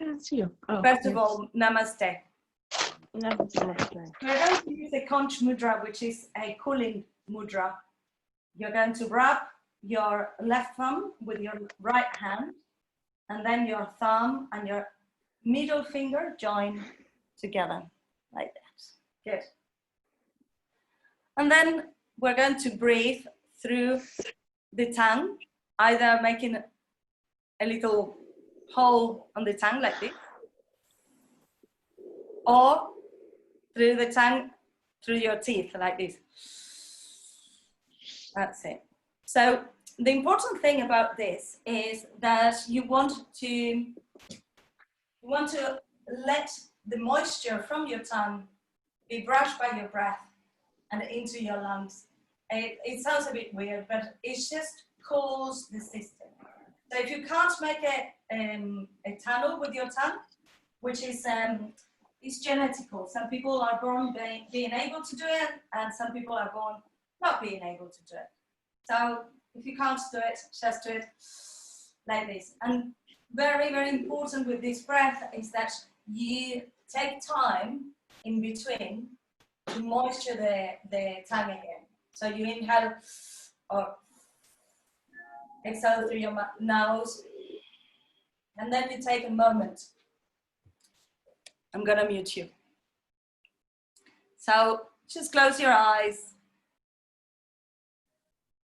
It's you. Oh, First yes. of all, namaste. Namaste. We're going to use a Conch mudra, which is a cooling mudra. You're going to rub your left thumb with your right hand, and then your thumb and your middle finger join together like that. Good. And then we're going to breathe through the tongue, either making a little hole on the tongue like this, or through the tongue, through your teeth like this. That's it. So the important thing about this is that you want to let the moisture from your tongue be brushed by your breath and into your lungs. It sounds a bit weird, but it just cools the system. So if you can't make a tunnel with your tongue, which is genetical. Some people are born being able to do it, and some people are born not being able to do it. So if you can't do it, just do it like this. And very, very important with this breath is that you take time in between to moisture the tongue again. So you inhale or exhale through your nose, and then you take a moment. I'm gonna mute you. So just close your eyes.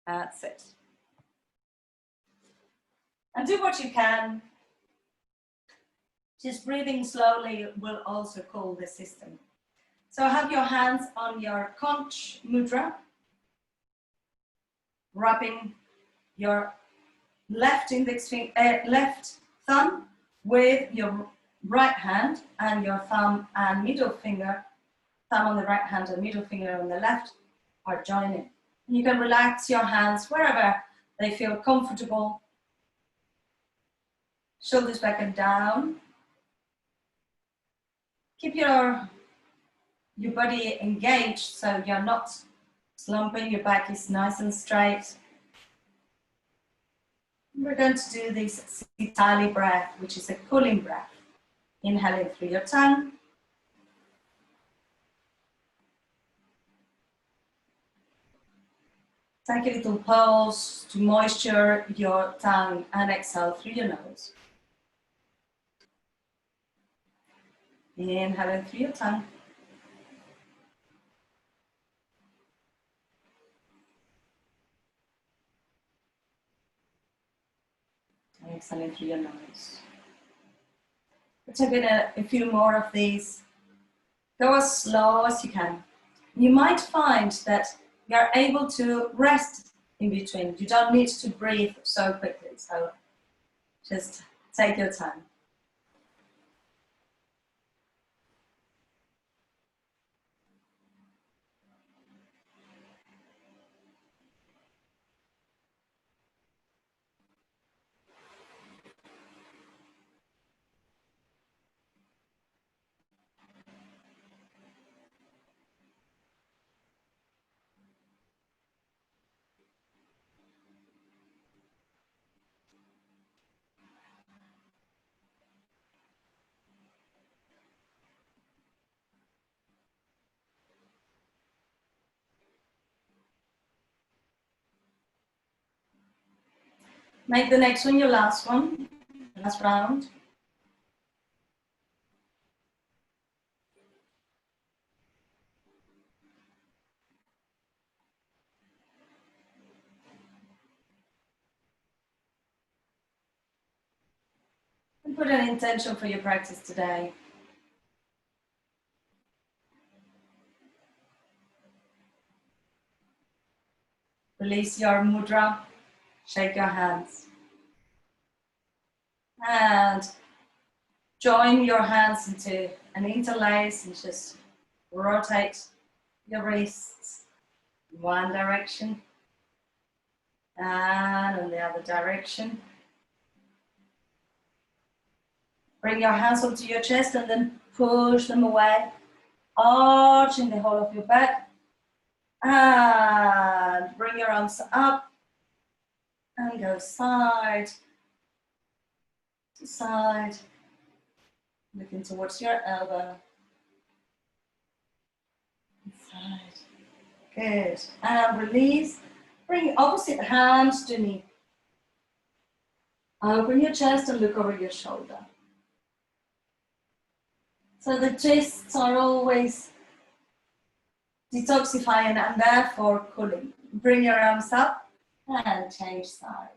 That's it. And do what you can. Just breathing slowly will also cool the system. So have your hands on your Conch mudra, rubbing your left left thumb with your right hand, and your thumb and middle finger, thumb on the right hand and middle finger on the left, are joining. And you can relax your hands wherever they feel comfortable. Shoulders back and down. Keep your body engaged so you're not slumping, your back is nice and straight. We're going to do this Sitali breath, which is a cooling breath. Inhaling through your tongue. Take a little pause to moisture your tongue and exhale through your nose. Inhaling through your tongue. And exhaling through your nose. We're taking a few more of these. Go as slow as you can. You might find that you're able to rest in between. You don't need to breathe so quickly. So just take your time. Make the next one your last one, last round. And put an intention for your practice today. Release your mudra, shake your hands. And join your hands into an interlace and just rotate your wrists in one direction and in the other direction. Bring your hands onto your chest and then push them away, arching the whole of your back. And bring your arms up and go side to side Looking towards your elbow. Inside. Good. And release. Bring opposite hand to knee. Open your chest and look over your shoulder. So the twists are always detoxifying and therefore cooling. Bring your arms up and change side.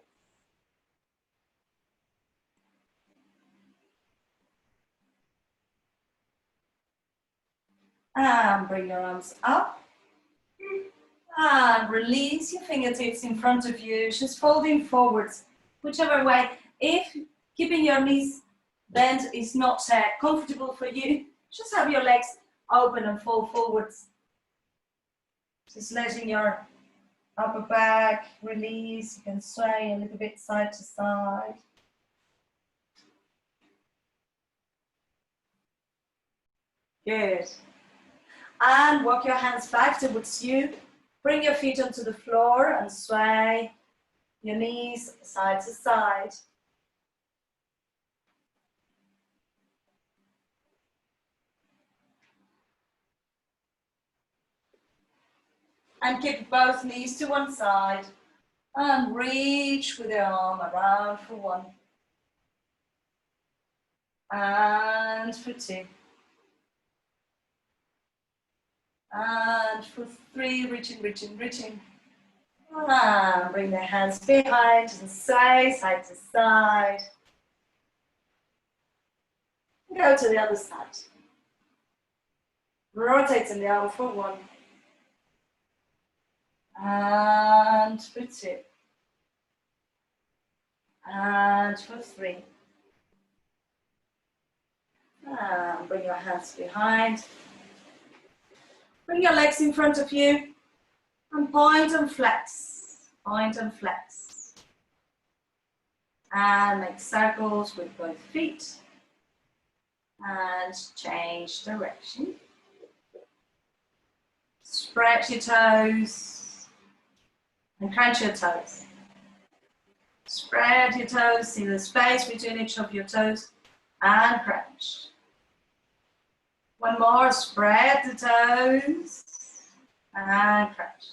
And bring your arms up. And release your fingertips in front of you, just folding forwards, whichever way. If keeping your knees bent is not comfortable for you, just have your legs open and fold forwards. Just letting your upper back release. You can sway a little bit side to side. Good. And walk your hands back towards you. Bring your feet onto the floor and sway your knees side to side. And keep both knees to one side. And reach with your arm around for one. And for two. And for three, reaching. And bring the hands behind and sway side to side. Go to the other side. Rotating the arm for one. And for two. And for three. And bring your hands behind. Bring your legs in front of you. And point and flex. Point and flex. And make circles with both feet. And change direction. Spread your toes. And crunch your toes. Spread your toes, see the space between each of your toes, and crunch. One more, spread the toes, and crunch.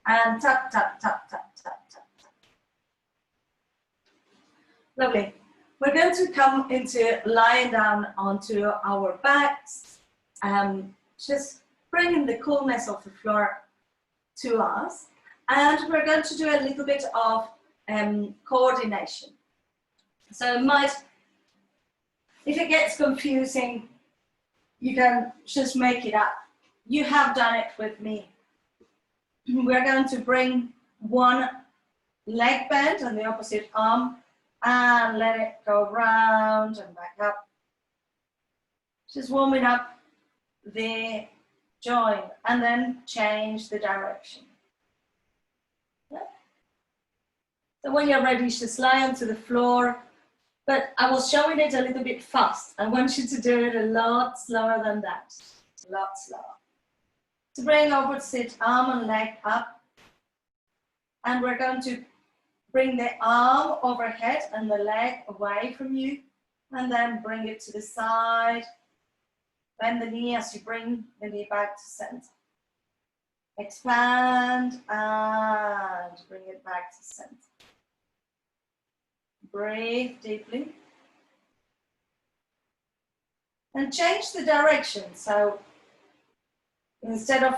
And tap, tap, tap, tap, tap, tap. Lovely. We're going to come into lying down onto our backs, just bringing the coolness of the floor to us. And we're going to do a little bit of coordination. So it might, if it gets confusing, you can just make it up. You have done it with me. We're going to bring one leg bent on the opposite arm and let it go round and back up. Just warming up the joint and then change the direction. So when you're ready, just lie onto the floor. But I was showing it a little bit fast. I want you to do it a lot slower than that. A lot slower. To bring opposite arm and leg up. And we're going to bring the arm overhead and the leg away from you. And then bring it to the side. Bend the knee as you bring the knee back to center. Expand and bring it back to center. Breathe deeply. And change the direction. So instead of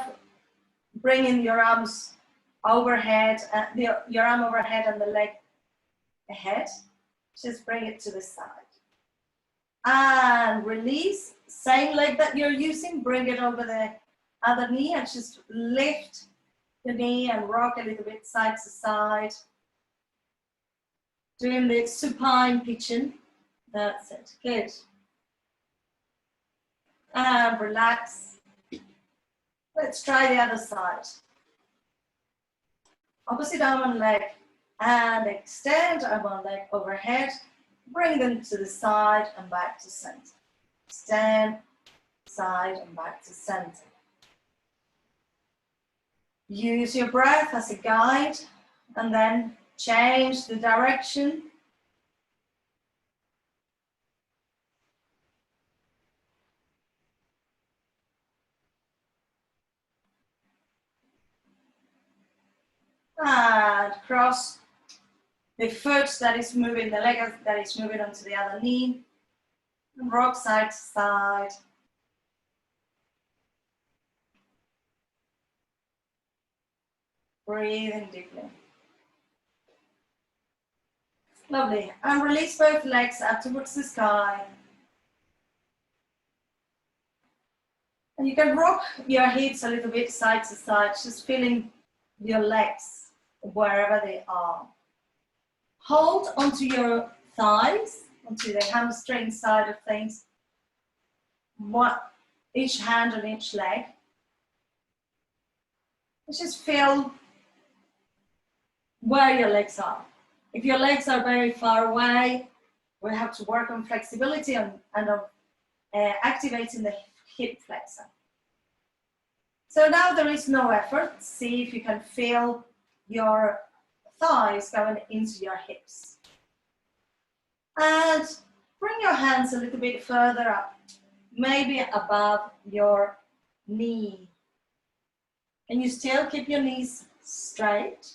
bringing your arms overhead, your arm overhead and the leg ahead, just bring it to the side. And release. Same leg that you're using, bring it over the other knee and just lift the knee and rock a little bit side to side. Doing the supine pitching. That's it. Good. And relax. Let's try the other side. Opposite arm and leg. And extend arm and leg overhead. Bring them to the side and back to center. Extend, side and back to center. Use your breath as a guide and then change the direction. And cross the foot that is moving, the leg that is moving onto the other knee. And rock side to side. Breathing deeply. Lovely. And release both legs up towards the sky. And you can rock your hips a little bit side to side, just feeling your legs wherever they are. Hold onto your thighs, onto the hamstring side of things. Each hand on each leg. Just feel where your legs are. If your legs are very far away, we have to work on flexibility and on activating the hip flexor. So now there is no effort. See if you can feel your thighs going into your hips. And bring your hands a little bit further up, maybe above your knee. Can you still keep your knees straight?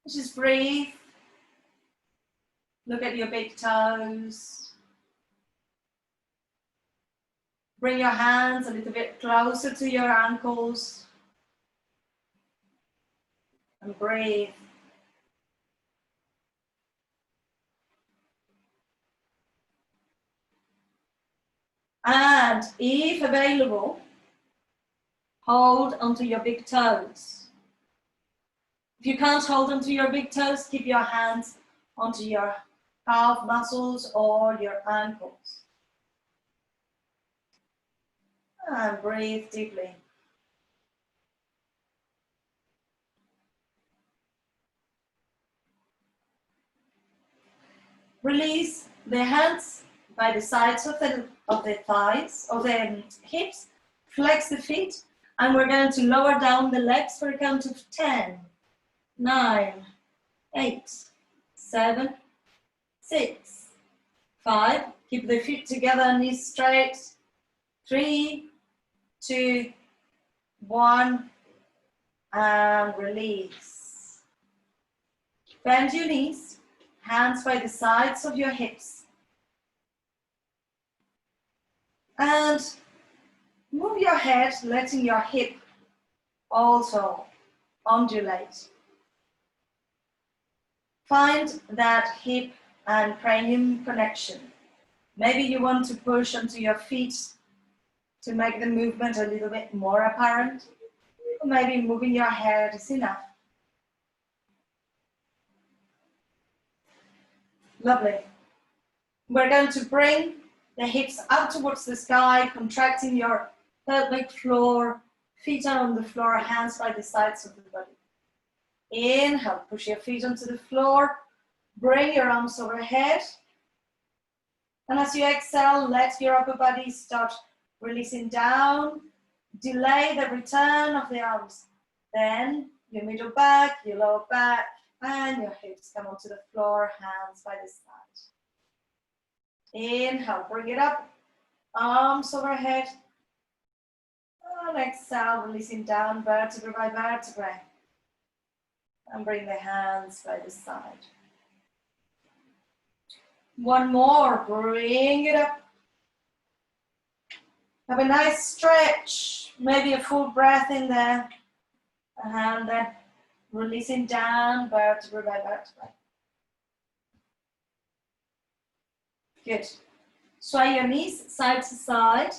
Just breathe. Look at your big toes. Bring your hands a little bit closer to your ankles. And breathe. And if available, hold onto your big toes. If you can't hold onto your big toes, keep your hands onto your calf muscles or your ankles. And breathe deeply. Release the hands by the sides of the thighs, of the hips. Flex the feet, and we're going to lower down the legs for a count of 10, 9, 8, 7, 6, 5. Keep the feet together, knees straight. 3, 2, 1, and release. Bend your knees, hands by the sides of your hips. And move your head, letting your hip also undulate. Find that hip and cranium connection. Maybe you want to push onto your feet to make the movement a little bit more apparent. Or maybe moving your head is enough. Lovely. We're going to bring the hips up towards the sky, contracting your pelvic floor, feet are on the floor, hands by the sides of the body. Inhale, push your feet onto the floor, bring your arms overhead. And as you exhale, let your upper body start releasing down. Delay the return of the arms. Then your middle back, your lower back, and your hips come onto the floor, hands by the side. Inhale, bring it up, arms overhead. And exhale, releasing down vertebra by vertebra. And bring the hands by the side. One more, bring it up. Have a nice stretch, maybe a full breath in there. And then releasing down vertebra by vertebra. Good. Sway your knees side to side.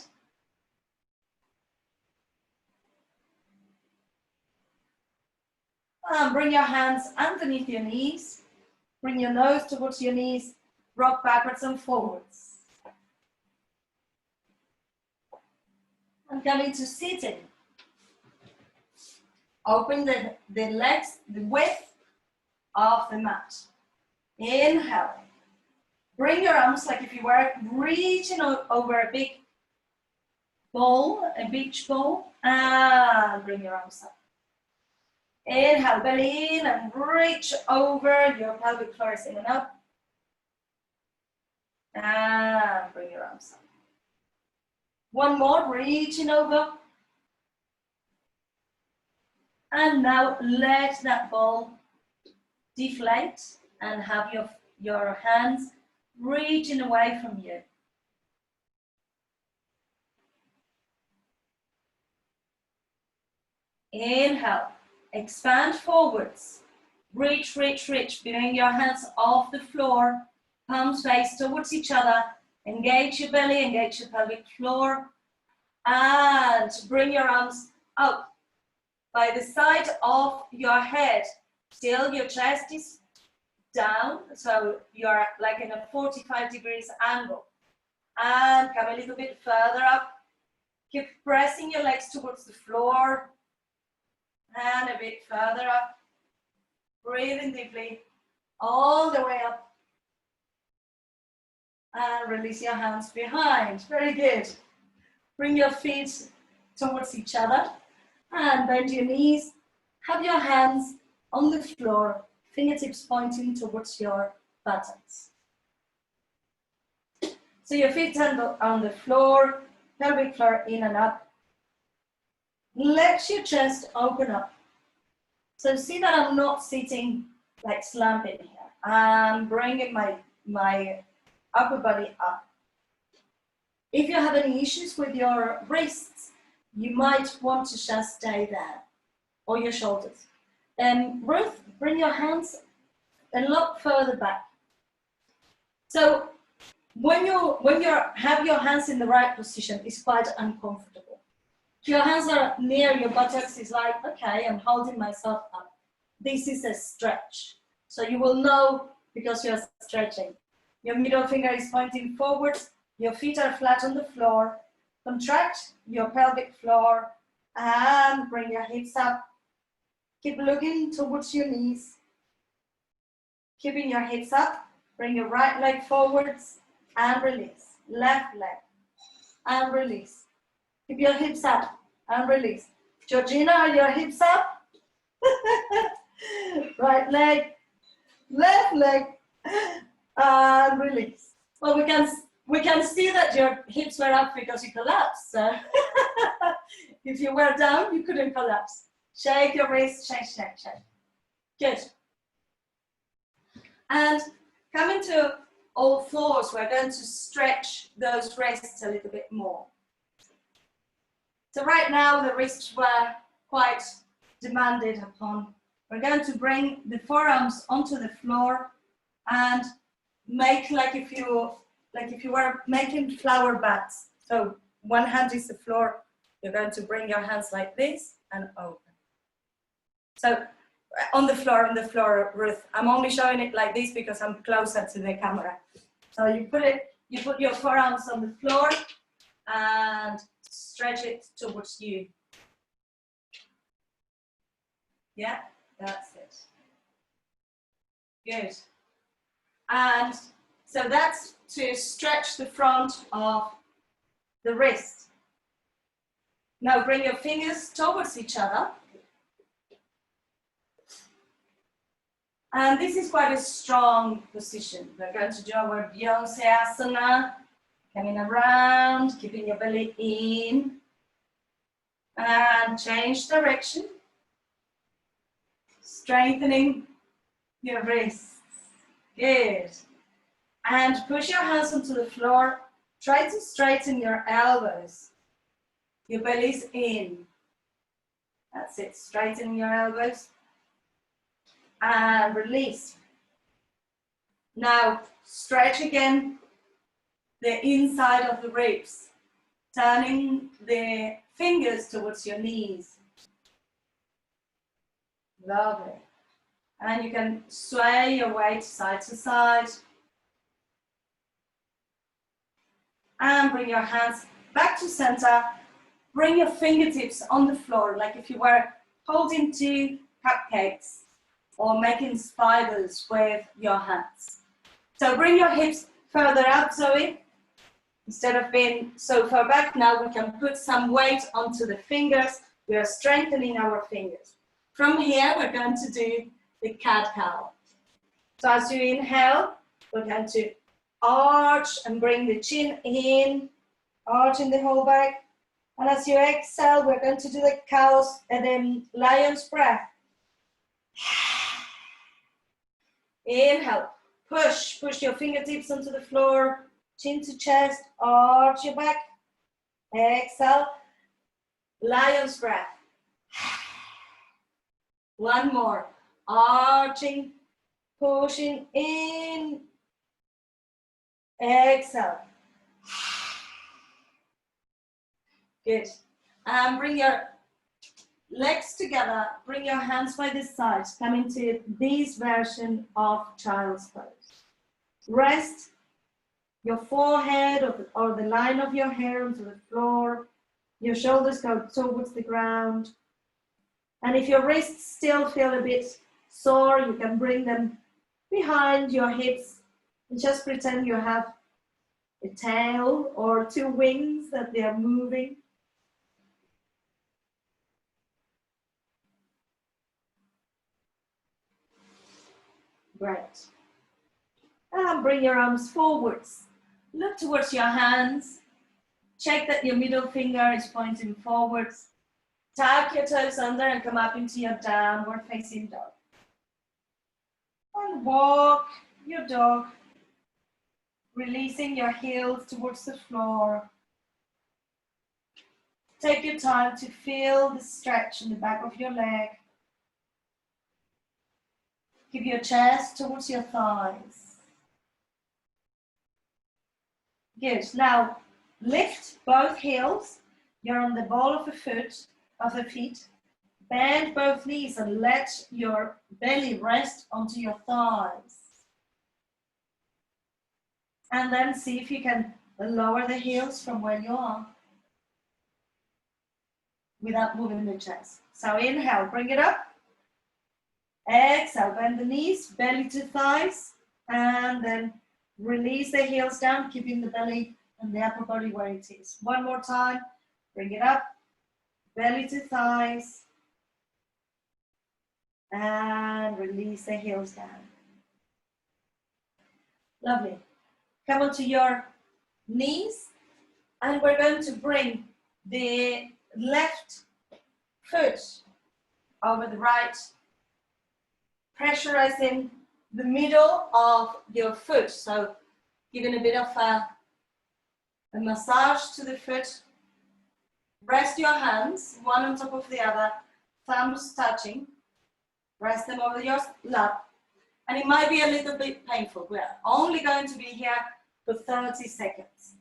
And bring your hands underneath your knees. Bring your nose towards your knees. Rock backwards and forwards. And come into sitting. Open the legs, the width of the mat. Inhale. Bring your arms like if you were reaching over a big bowl, a beach bowl, and bring your arms up. Inhale, belly in and reach over your pelvic floor, in and up. And bring your arms up. One more, reaching over. And now let that ball deflate and have your hands reaching away from you. Inhale, expand forwards. Reach, reach, reach. Bring your hands off the floor, palms face towards each other. Engage your belly, engage your pelvic floor. And bring your arms up by the side of your head. Still, your chest is down, so you're like in a 45 degrees angle. And come a little bit further up. Keep pressing your legs towards the floor. And a bit further up. Breathing deeply all the way up. And release your hands behind. Very good. Bring your feet towards each other. And bend your knees. Have your hands on the floor. Fingertips pointing towards your buttocks. So your feet on the floor. Pelvic floor in and up. Let your chest open up. So see that I'm not sitting like slumping here. I'm bringing my upper body up. If you have any issues with your wrists, you might want to just stay there, or your shoulders. Ruth, bring your hands a lot further back. So when you have your hands in the right position, it's quite uncomfortable. If your hands are near your buttocks, it's like, okay, I'm holding myself up. This is a stretch. So you will know because you're stretching. Your middle finger is pointing forwards. Your feet are flat on the floor. Contract your pelvic floor and bring your hips up. Keep looking towards your knees. Keeping your hips up. Bring your right leg forwards and release. Left leg and release. Keep your hips up and release. Georgina, are your hips up? Right leg, left leg, and release. Well, we can see that your hips were up because you collapsed. So if you were down, you couldn't collapse. Shake your wrist, shake, shake, shake. Good. And coming to all fours, we're going to stretch those wrists a little bit more. So right now the wrists were quite demanded upon. We're going to bring the forearms onto the floor and make like if you were making flower bats. So one hand is the floor. You're going to bring your hands like this and open. So on the floor, Ruth. I'm only showing it like this because I'm closer to the camera. So you put your forearms on the floor and stretch it towards you. Yeah, that's it. Good. And so that's to stretch the front of the wrist. Now bring your fingers towards each other. And this is quite a strong position. We're going to do our Asana, coming around, keeping your belly in. And change direction. Strengthening your wrists. Good. And push your hands onto the floor. Try to straighten your elbows. Your belly's in. That's it. Straighten your elbows. And release. Now stretch again the inside of the ribs, turning the fingers towards your knees. Lovely. And you can sway your weight side to side. And bring your hands back to center. Bring your fingertips on the floor, like if you were holding two cupcakes or making spiders with your hands. So bring your hips further up, Zoe. Instead of being so far back, now we can put some weight onto the fingers. We are strengthening our fingers. From here, we're going to do the cat-cow. So as you inhale, we're going to arch and bring the chin in, arching the whole back. And as you exhale, we're going to do the cow's and then lion's breath. Inhale, push your fingertips onto the floor, chin to chest, arch your back. Exhale, lion's breath. One more, arching, pushing in. Exhale. Good. And bring your legs together, bring your hands by the sides, come into this version of child's pose. Rest your forehead or the line of your hair onto the floor. Your shoulders go towards the ground. And if your wrists still feel a bit sore, you can bring them behind your hips and just pretend you have a tail or two wings that they are moving. Great. And bring your arms forwards. Look towards your hands. Check that your middle finger is pointing forwards. Tuck your toes under and come up into your downward facing dog. And walk your dog, releasing your heels towards the floor. Take your time to feel the stretch in the back of your leg. Give your chest towards your thighs. Good. Now lift both heels. You're on the ball of the feet. Bend both knees and let your belly rest onto your thighs. And then see if you can lower the heels from where you are without moving the chest. So inhale, bring it up. Exhale, bend the knees, belly to thighs, and then release the heels down, keeping the belly and the upper body where it is. One more time, bring it up, belly to thighs, and release the heels down. Lovely. Come onto your knees, and we're going to bring the left foot over the right, pressurizing the middle of your foot. So giving a bit of a massage to the foot. Rest your hands, one on top of the other, thumbs touching. Rest them over your lap. And it might be a little bit painful. We're only going to be here for 30 seconds.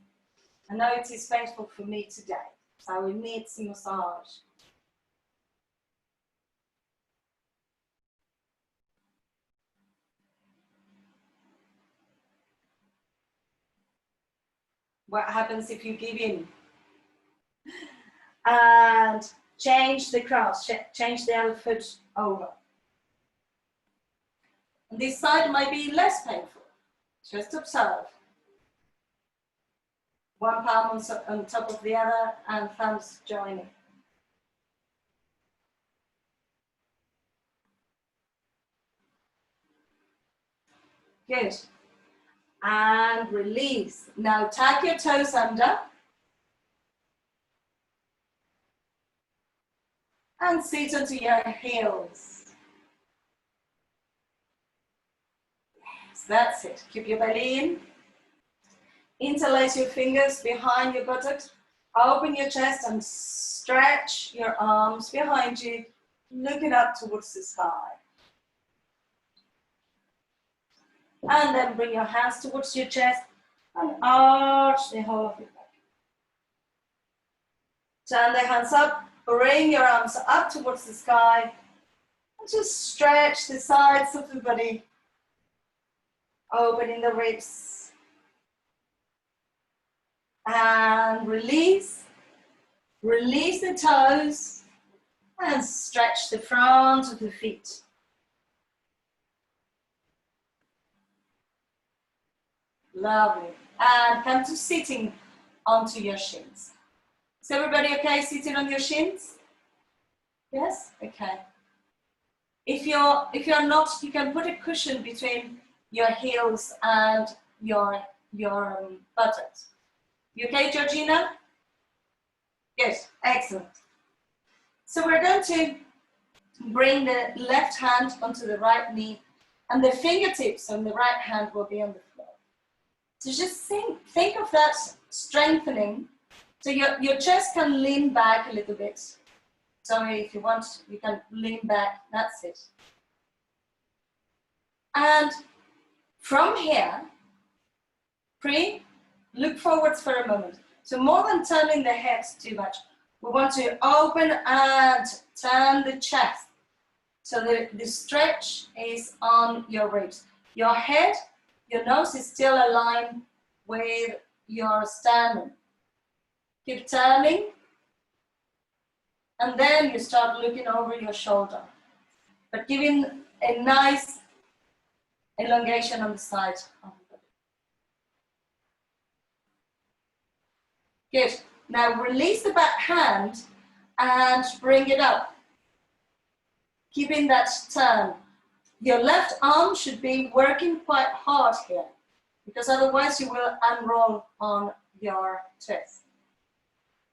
I know it is painful for me today, so we need some massage. What happens if you give in? And change the cross, change the other foot over. And this side might be less painful. Just observe. One palm on top of the other and thumbs joining. Good. And release. Now tuck your toes under. And sit onto your heels. Yes, that's it. Keep your belly in. Interlace your fingers behind your buttocks. Open your chest and stretch your arms behind you. Look it up towards the sky. And then bring your hands towards your chest and arch the whole of your back. Turn the hands up, bring your arms up towards the sky, and just stretch the sides of the body, opening the ribs. And release the toes, and stretch the front of the feet. Lovely. And come to sitting onto your shins. Is everybody okay sitting on your shins? Yes? Okay. If you're not, you can put a cushion between your heels and your buttocks. You okay, Georgina? Good, excellent. So we're going to bring the left hand onto the right knee, and the fingertips on the right hand will be on the floor. So just think of that strengthening. So your chest can lean back a little bit. So if you want, you can lean back, that's it. And from here, look forwards for a moment. So more than turning the head too much, we want to open and turn the chest. So the stretch is on your ribs. Your head, your nose is still aligned with your sternum. Keep turning. And then you start looking over your shoulder. But giving a nice elongation on the side of the body. Good. Now release the back hand and bring it up. Keeping that turn. Your left arm should be working quite hard here, because otherwise you will unroll on your chest.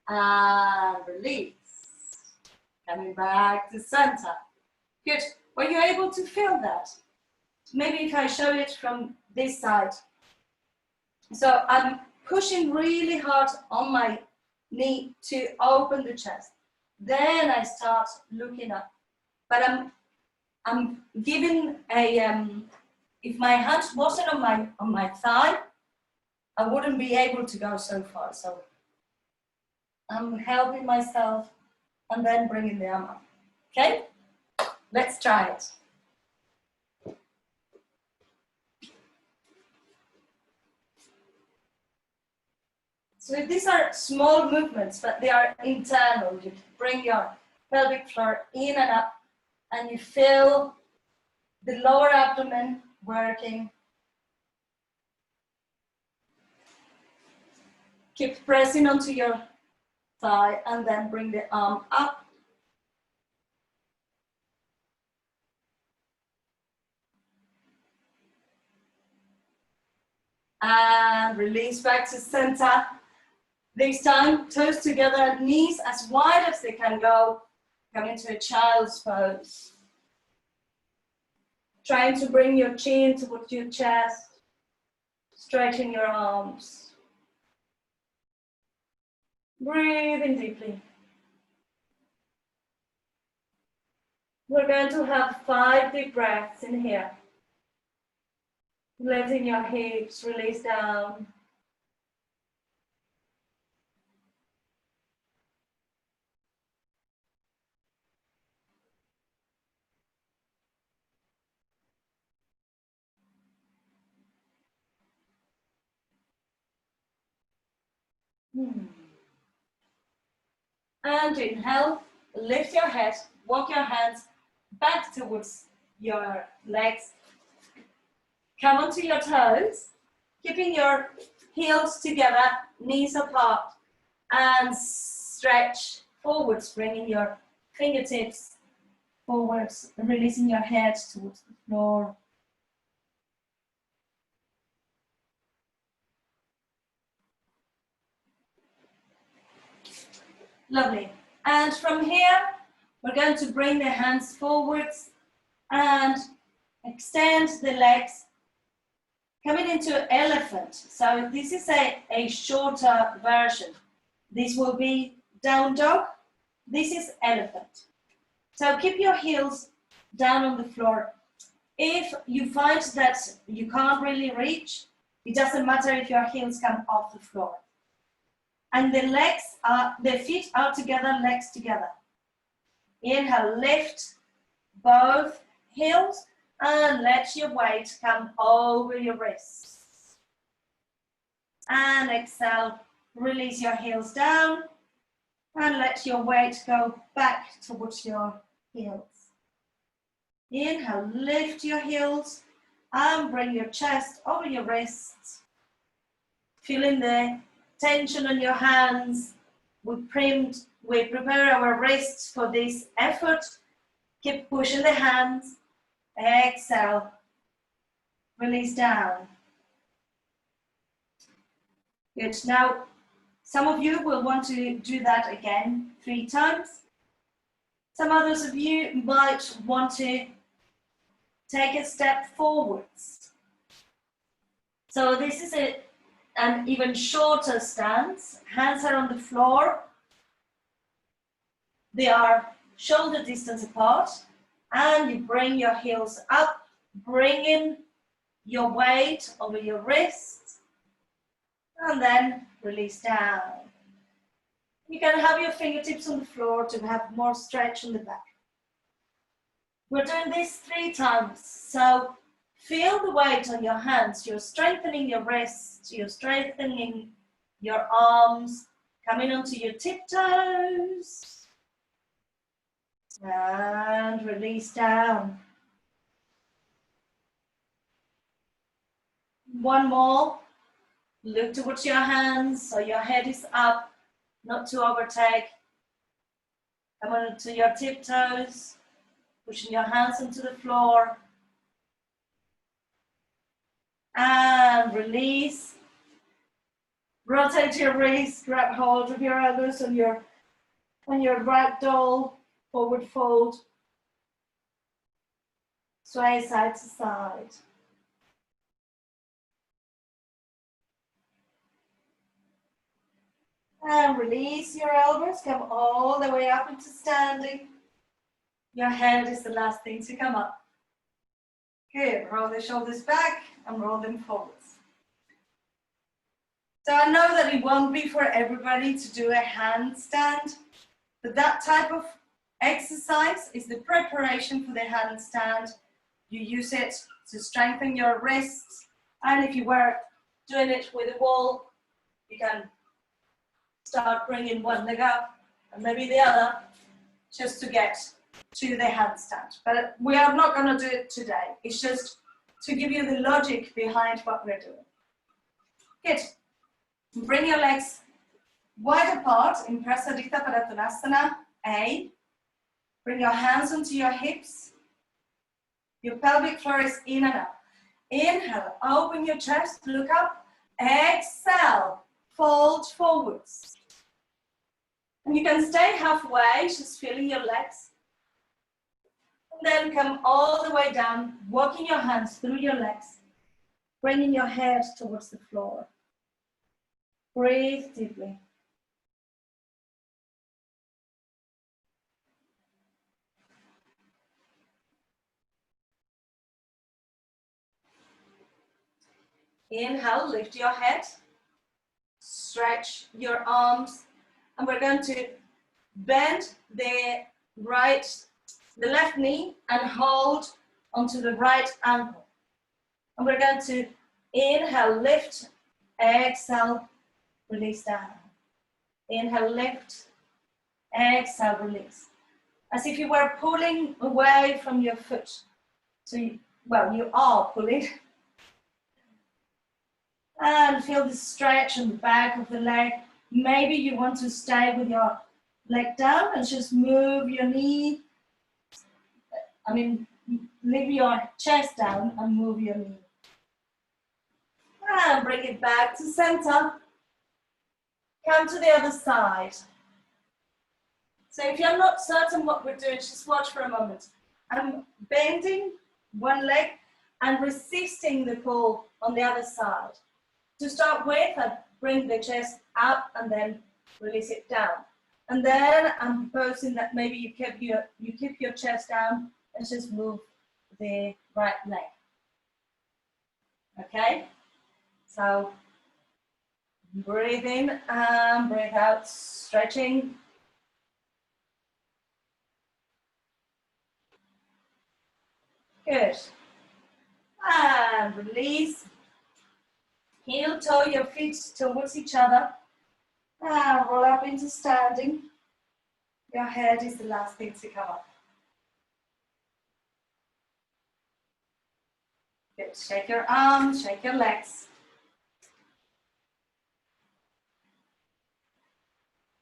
And release. Coming back to center. Good. Were you able to feel that? Maybe if I show it from this side. So I'm pushing really hard on my knee to open the chest. Then I start looking up. But I'm giving a, if my hand wasn't on my thigh, I wouldn't be able to go so far. So I'm helping myself and then bringing the arm up. Okay? Let's try it. So these are small movements, but they are internal. You bring your pelvic floor in and up, and you feel the lower abdomen working. Keep pressing onto your thigh, and then bring the arm up. And release back to center. This time, toes together, knees as wide as they can go. Come into a child's pose. Trying to bring your chin towards your chest. Stretching your arms. Breathing deeply. We're going to have 5 deep breaths in here. Letting your hips release down. And inhale, lift your head, walk your hands back towards your legs. Come onto your toes, keeping your heels together, knees apart, and stretch forwards, bringing your fingertips forwards, releasing your head towards the floor. Lovely. And from here, we're going to bring the hands forwards and extend the legs, coming into elephant. So this is a shorter version. This will be down dog. This is elephant. So keep your heels down on the floor. If you find that you can't really reach, it doesn't matter if your heels come off the floor. And the feet are together, legs together. Inhale, lift both heels and let your weight come over your wrists. And exhale, release your heels down and let your weight go back towards your heels. Inhale, lift your heels and bring your chest over your wrists. Feeling the tension on your hands. We prepare our wrists for this effort. Keep pushing the hands. Exhale. Release down. Good. Now Some of you will want to do that again 3 times. Some others of you might want to take a step forwards. So this is an even shorter stance. Hands are on the floor. They are shoulder distance apart. And you bring your heels up, bringing your weight over your wrists. And then release down. You can have your fingertips on the floor to have more stretch on the back. We're doing this 3 times. So feel the weight on your hands. You're strengthening your wrists. You're strengthening your arms. Coming onto your tiptoes. And release down. One more. Look towards your hands so your head is up, not to overtake. Come on to your tiptoes, pushing your hands onto the floor. And release. Rotate your wrists, grab hold of your elbows on your ragdoll, forward fold. Sway side to side. And release your elbows, come all the way up into standing. Your head is the last thing to come up. Good, roll the shoulders back and roll them forwards. So I know that it won't be for everybody to do a handstand, but that type of exercise is the preparation for the handstand. You use it to strengthen your wrists, and if you were doing it with a wall, you can start bringing one leg up and maybe the other just to get to the handstand. But we are not going to do it today. It's just to give you the logic behind what we're doing. Good. Bring your legs wide apart in Prasadita Padottanasana, A. Bring your hands onto your hips. Your pelvic floor is in and up. Inhale, open your chest, look up. Exhale, fold forwards. And you can stay halfway, just feeling your legs. And then come all the way down, walking your hands through your legs, bringing your head towards the floor. Breathe deeply. Inhale, lift your head, stretch your arms, and we're going to bend the left knee and hold onto the right ankle. And we're going to inhale, lift, exhale, release down. Inhale, lift, exhale, release. As if you were pulling away from your foot. So, you are pulling. And feel the stretch on the back of the leg. Maybe you want to stay with your leg down and just move your knee. Leave your chest down and move your knee. And bring it back to center. Come to the other side. So if you're not certain what we're doing, just watch for a moment. I'm bending one leg and resisting the pull on the other side. To start with, I bring the chest up and then release it down. And then I'm proposing that maybe you keep your chest down and just move the right leg. Okay? So breathe in and breathe out, stretching. Good. And release. Heel toe your feet towards each other. And roll up into standing. Your head is the last thing to come up. Good. Shake your arms, shake your legs.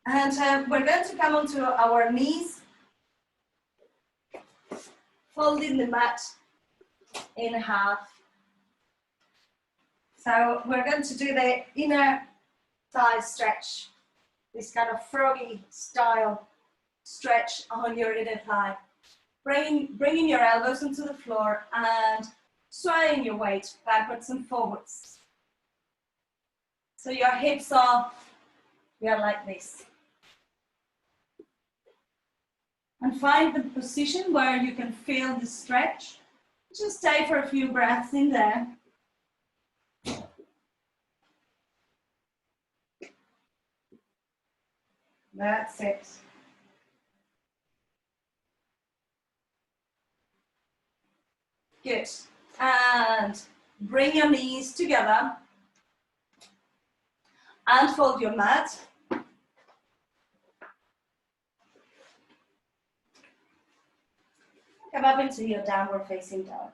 And we're going to come onto our knees, folding the mat in half. So we're going to do the inner thigh stretch this kind of froggy style stretch on your inner thigh. Bringing your elbows into the floor and swaying your weight backwards and forwards. So your hips are like this. And find the position where you can feel the stretch. Just stay for a few breaths in there. That's it. Good. And bring your knees together and fold your mat. Come up into your downward facing dog.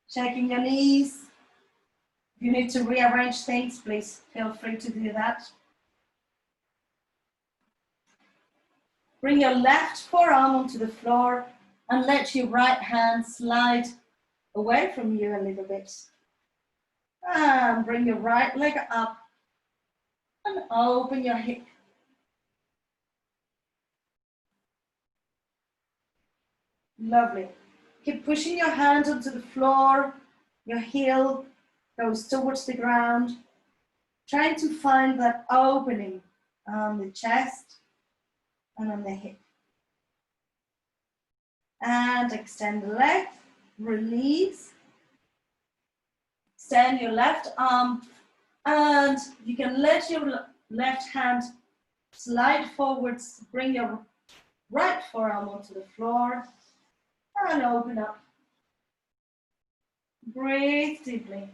Shaking your knees. If you need to rearrange things, please feel free to do that. Bring your left forearm onto the floor and let your right hand slide away from you a little bit. And bring your right leg up and open your hip. Lovely. Keep pushing your hand onto the floor. Your heel goes towards the ground. Trying to find that opening on the chest and on the hip. And extend the leg, release. Extend your left arm and you can let your left hand slide forwards, bring your right forearm onto the floor and open up. Breathe deeply.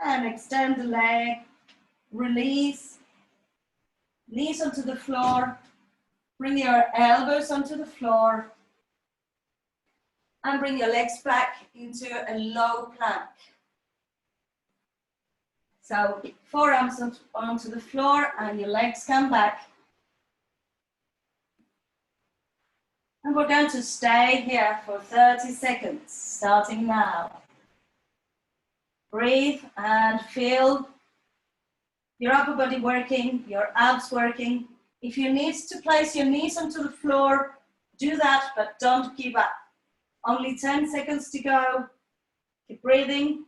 And extend the leg, release, knees onto the floor, bring your elbows onto the floor, and bring your legs back into a low plank. So forearms onto the floor and your legs come back. And we're going to stay here for 30 seconds, starting now. Breathe and feel your upper body working, your abs working. If you need to place your knees onto the floor, do that, but don't give up. Only 10 seconds to go. Keep breathing.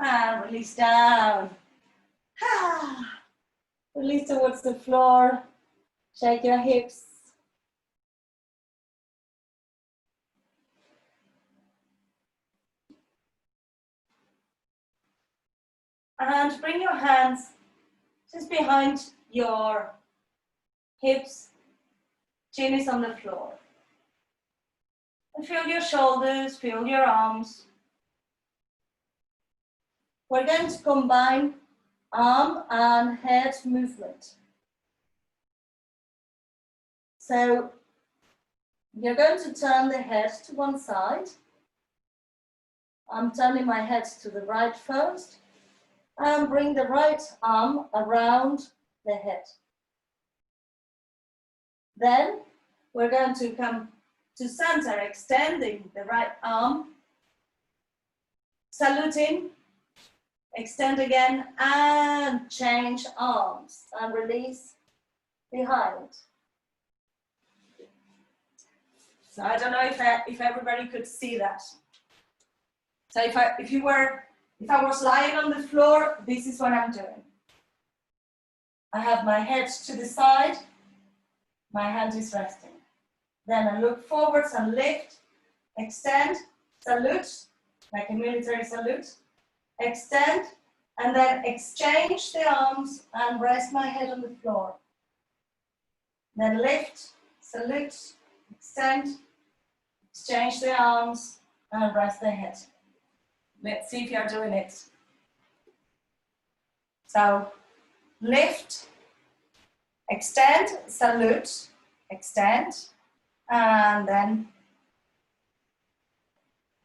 And release down. Release towards the floor. Shake your hips. And bring your hands just behind your hips. Chin is on the floor. And feel your shoulders, feel your arms. We're going to combine arm and head movement. So you're going to turn the head to one side. I'm turning my head to the right first. And bring the right arm around the head. Then we're going to come to center, extending the right arm, saluting, extend again, and change arms, and release behind. So I don't know if everybody could see that. So if I was lying on the floor, this is what I'm doing. I have my head to the side, my hand is resting. Then I look forwards and lift, extend, salute, like a military salute, extend, and then exchange the arms and rest my head on the floor. Then lift, salute, extend, exchange the arms, and rest the head. Let's see if you're doing it. So, lift, extend, salute, extend, and then,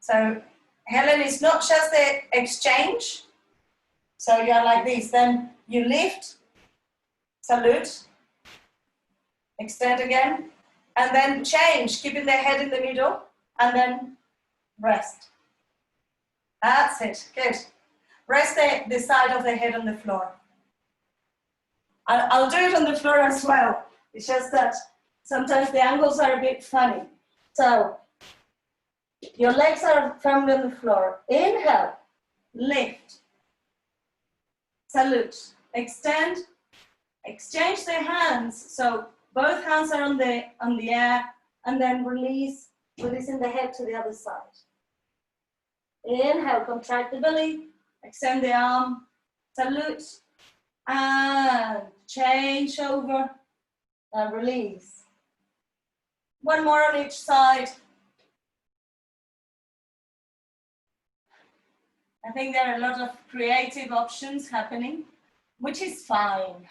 so Helen, is not just the exchange. So you're like this, then you lift, salute, extend again, and then change, keeping the head in the middle, and then rest. That's it, good. Rest the side of the head on the floor. I'll do it on the floor as well. It's just that sometimes the angles are a bit funny. So your legs are firmly on the floor. Inhale, lift, salute, extend, exchange the hands. So both hands are on the air, and then release, releasing the head to the other side. Inhale, contract the belly, extend the arm, salute, and change over and release. One more on each side. I think there are a lot of creative options happening, which is fine.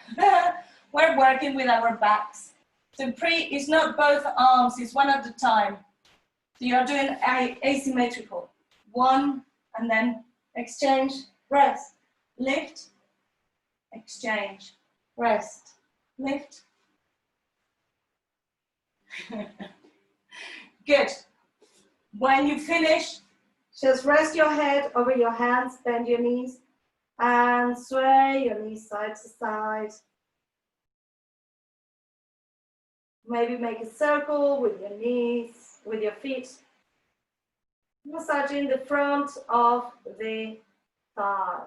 We're working with our backs. So it's not both arms, it's one at a time. So you're doing asymmetrical. One, and then exchange, rest, lift, exchange, rest, lift. Good. When you finish, just rest your head over your hands, bend your knees, and sway your knees side to side. Maybe make a circle with your knees, with your feet. Massaging the front of the thighs.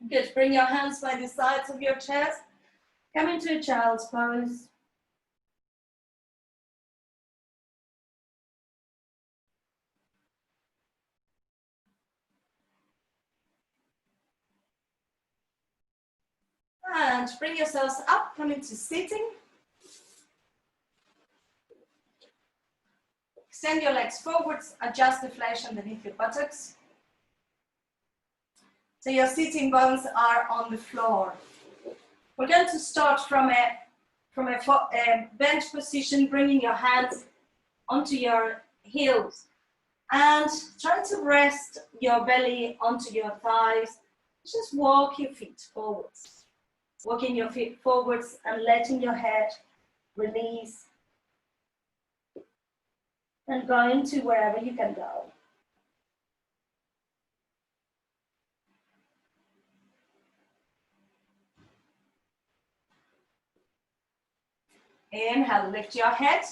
Good. Bring your hands by the sides of your chest. Come into a child's pose. And bring yourselves up, come into sitting. Extend your legs forwards, adjust the flesh underneath your buttocks. So your sitting bones are on the floor. We're going to start from a bench position, bringing your hands onto your heels and try to rest your belly onto your thighs. Just walk your feet forwards. Walking your feet forwards and letting your head release and go into wherever you can go. Inhale, lift your head,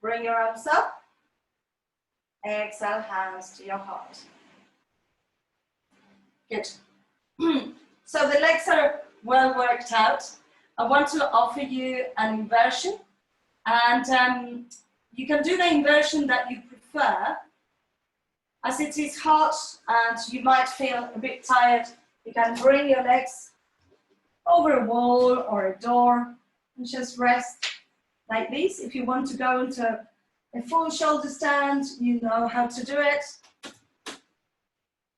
bring your arms up. Exhale, hands to your heart. Good. So the legs are well worked out. I want to offer you an inversion, and you can do the inversion that you prefer. As it is hot and you might feel a bit tired, you can bring your legs over a wall or a door and just rest like this. If you want to go into a full shoulder stand, you know how to do it.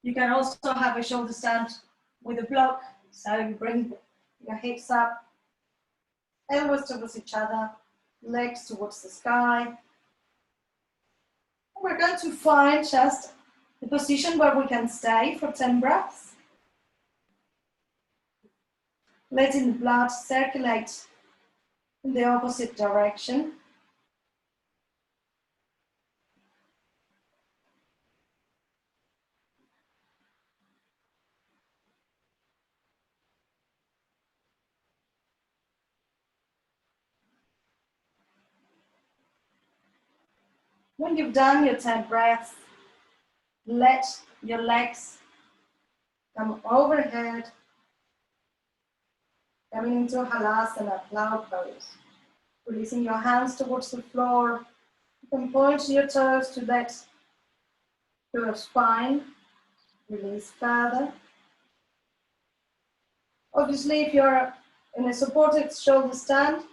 You can also have a shoulder stand with a block. So you bring your hips up, elbows towards each other, legs towards the sky. We're going to find just the position where we can stay for 10 breaths. Letting the blood circulate in the opposite direction. When you've done your 10 breaths, let your legs come overhead, coming into Halastana, cloud pose. Releasing your hands towards the floor. You can point your toes to your spine. Release further. Obviously, if you're in a supported shoulder stand,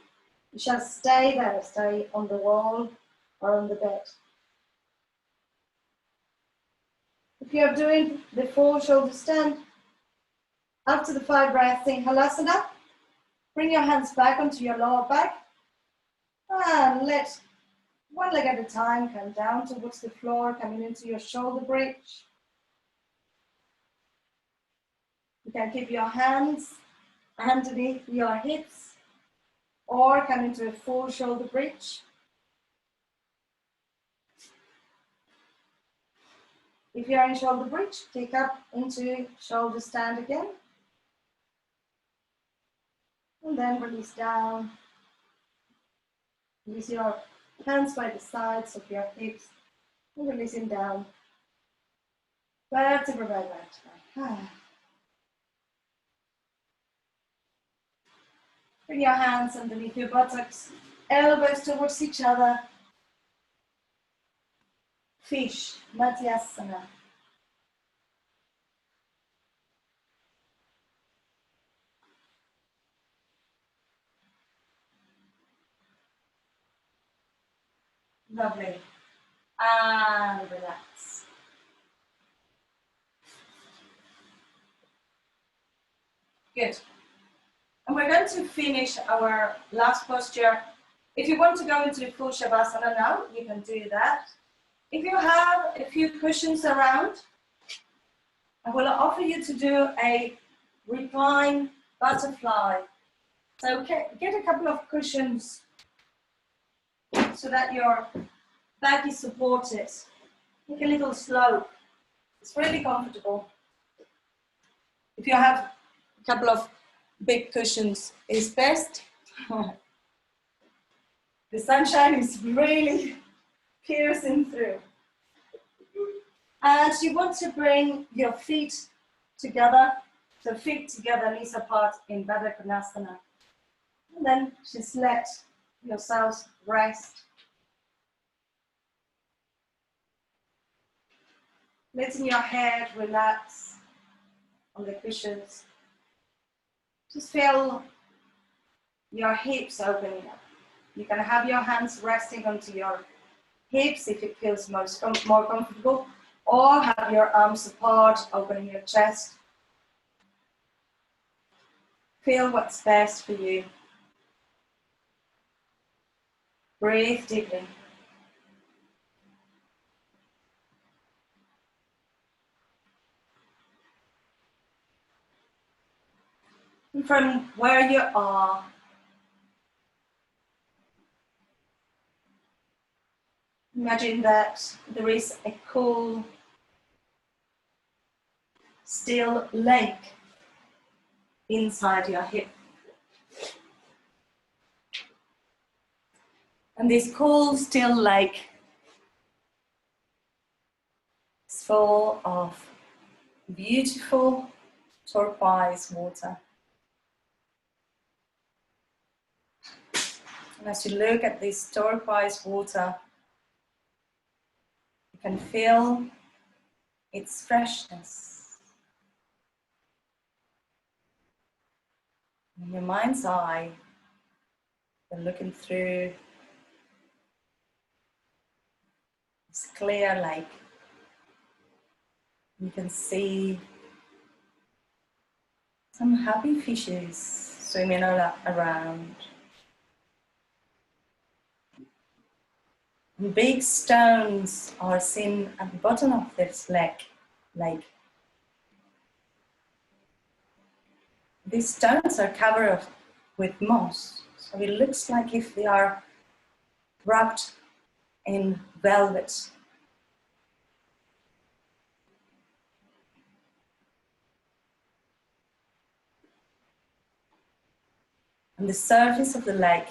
you shall stay there, stay on the wall or on the bed. If you're doing the full shoulder stand, after the 5 breaths in Halastana, bring your hands back onto your lower back and let One leg at a time, come down towards the floor, coming into your shoulder bridge. You can keep your hands underneath your hips or come into a full shoulder bridge. If you are in shoulder bridge, take up into shoulder stand again. And then release down. Release your hands by the sides of your hips and releasing down. Vertebra by vertebra. Bring your hands underneath your buttocks, elbows towards each other. Fish, Madhyasana. Lovely. And relax. Good. And we're going to finish our last posture. If you want to go into full Shavasana now, you can do that. If you have a few cushions around, I will offer you to do a recline butterfly. So get a couple of cushions so that your back is supported. Take a little slope. It's really comfortable. If you have a couple of big cushions, it's best. The sunshine is really piercing through. And you want to bring your feet together. So feet together, knees apart in Baddha Konasana. And then just let yourselves rest. Letting your head relax on the cushions. Just feel your hips opening up. You can have your hands resting onto your hips if it feels more comfortable, or have your arms apart, opening your chest. Feel what's best for you. Breathe deeply. And from where you are, imagine that there is a cool, still lake inside your hip. And this cool, still lake is full of beautiful turquoise water. And as you look at this turquoise water, you can feel its freshness. In your mind's eye, you're looking through this clear lake. You can see some happy fishes swimming around. And big stones are seen at the bottom of this lake. These stones are covered with moss, so it looks like if they are wrapped in velvet. And the surface of the lake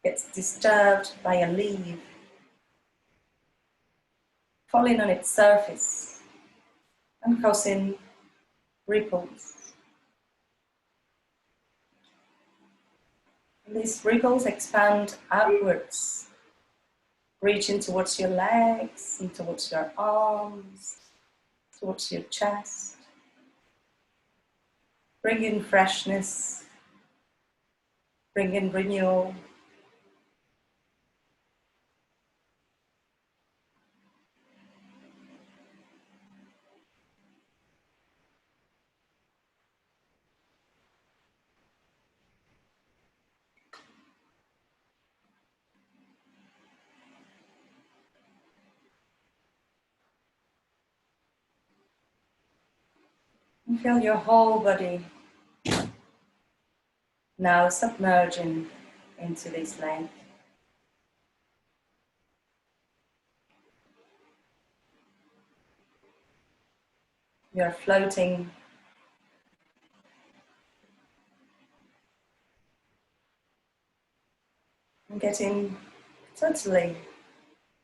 gets disturbed by a leaf falling on its surface and causing ripples. And these ripples expand outwards, reaching towards your legs and towards your arms, towards your chest, bringing freshness, bringing renewal. And feel your whole body now submerging into this leg. You're floating and getting totally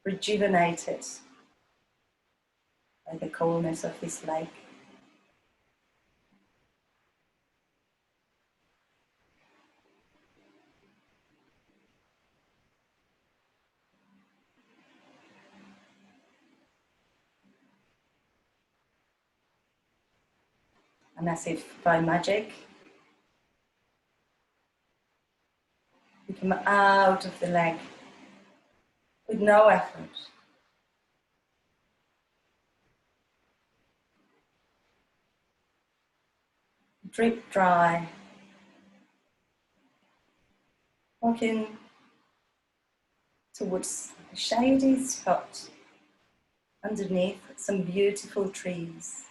rejuvenated by the coolness of this lake. And as if by magic, you come out of the leg with no effort. Drip dry. Walking towards a shady spot underneath some beautiful trees.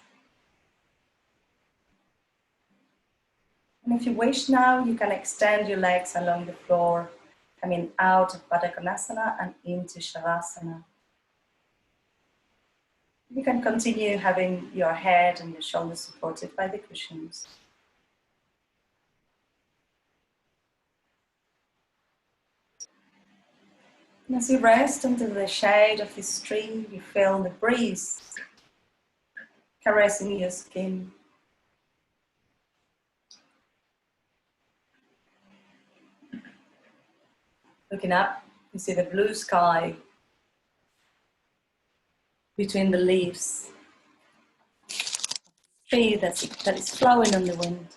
And if you wish now, you can extend your legs along the floor, coming out of Baddha Konasana and into Shavasana. You can continue having your head and your shoulders supported by the cushions. And as you rest under the shade of this tree, you feel the breeze caressing your skin. Looking up, you see the blue sky between the leaves. Tree that is flowing on the wind.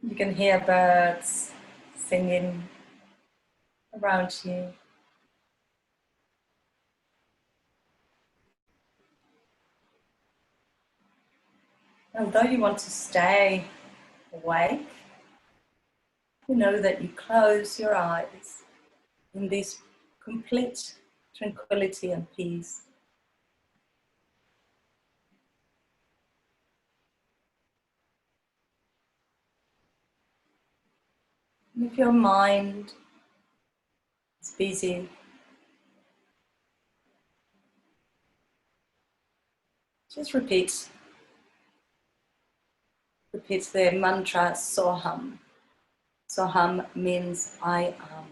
You can hear birds singing around you. Although you want to stay awake, you know that you close your eyes in this complete tranquility and peace. And if your mind is busy, just repeat the mantra Soham. Soham means I am.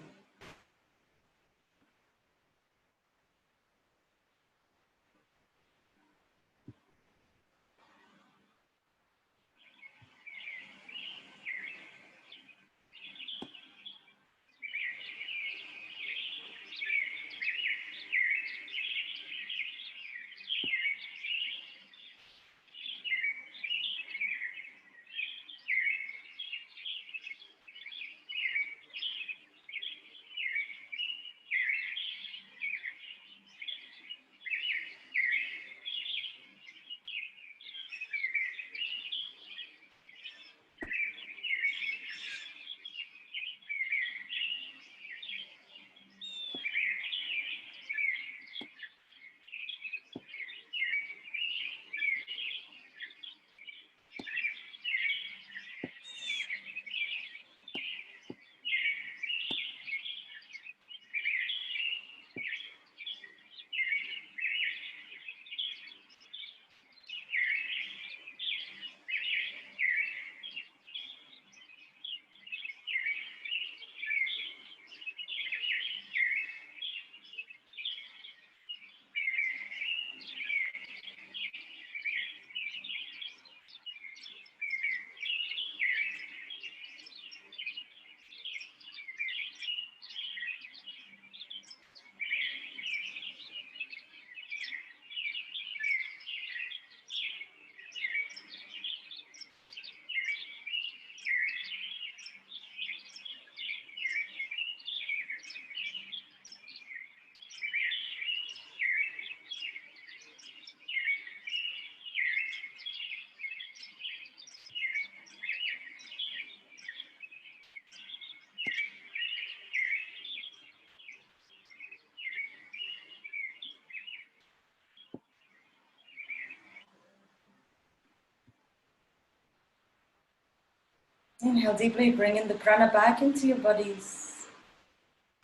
Inhale deeply, bringing the prana back into your bodies.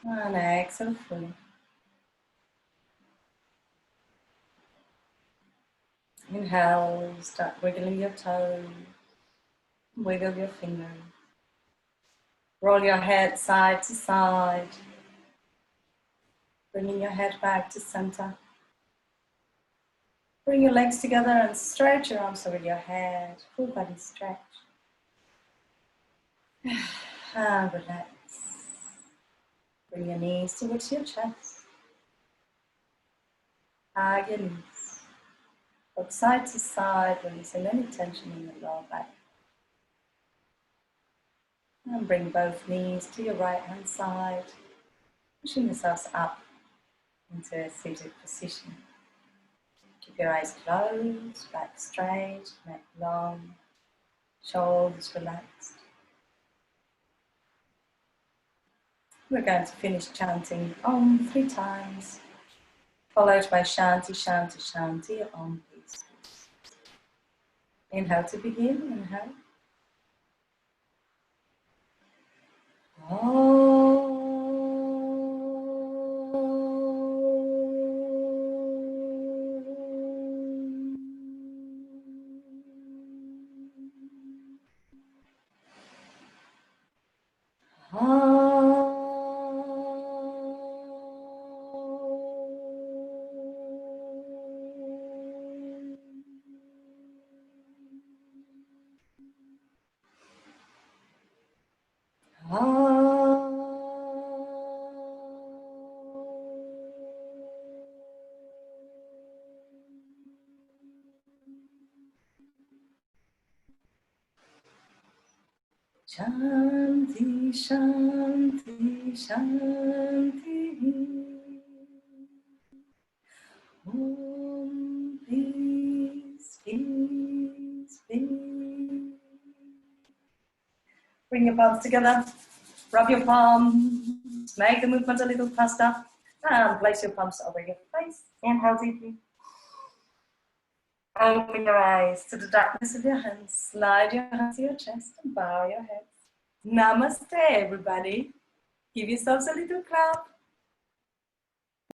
And exhale fully. Inhale, start wiggling your toes. Wiggle your fingers. Roll your head side to side. Bringing your head back to center. Bring your legs together and stretch your arms over your head. Full body stretch. And relax. Bring your knees towards your chest. Hug your knees. Rock side to side, releasing any tension in the lower back. And bring both knees to your right hand side. Pushing yourselves up into a seated position. Keep your eyes closed, back straight, neck long, shoulders relaxed. We're going to finish chanting Om 3 times, followed by Shanti, Shanti, Shanti, Om, peace, peace. Inhale to begin, inhale. Om. Shanti, Shanti, Shanti. Om, peace, peace, peace. Bring your palms together. Rub your palms. Make the movement a little faster. And place your palms over your face. Inhale deeply. Open your eyes to the darkness of your hands. Slide your hands to your chest and bow your head. Namaste, everybody. Give yourselves a little clap.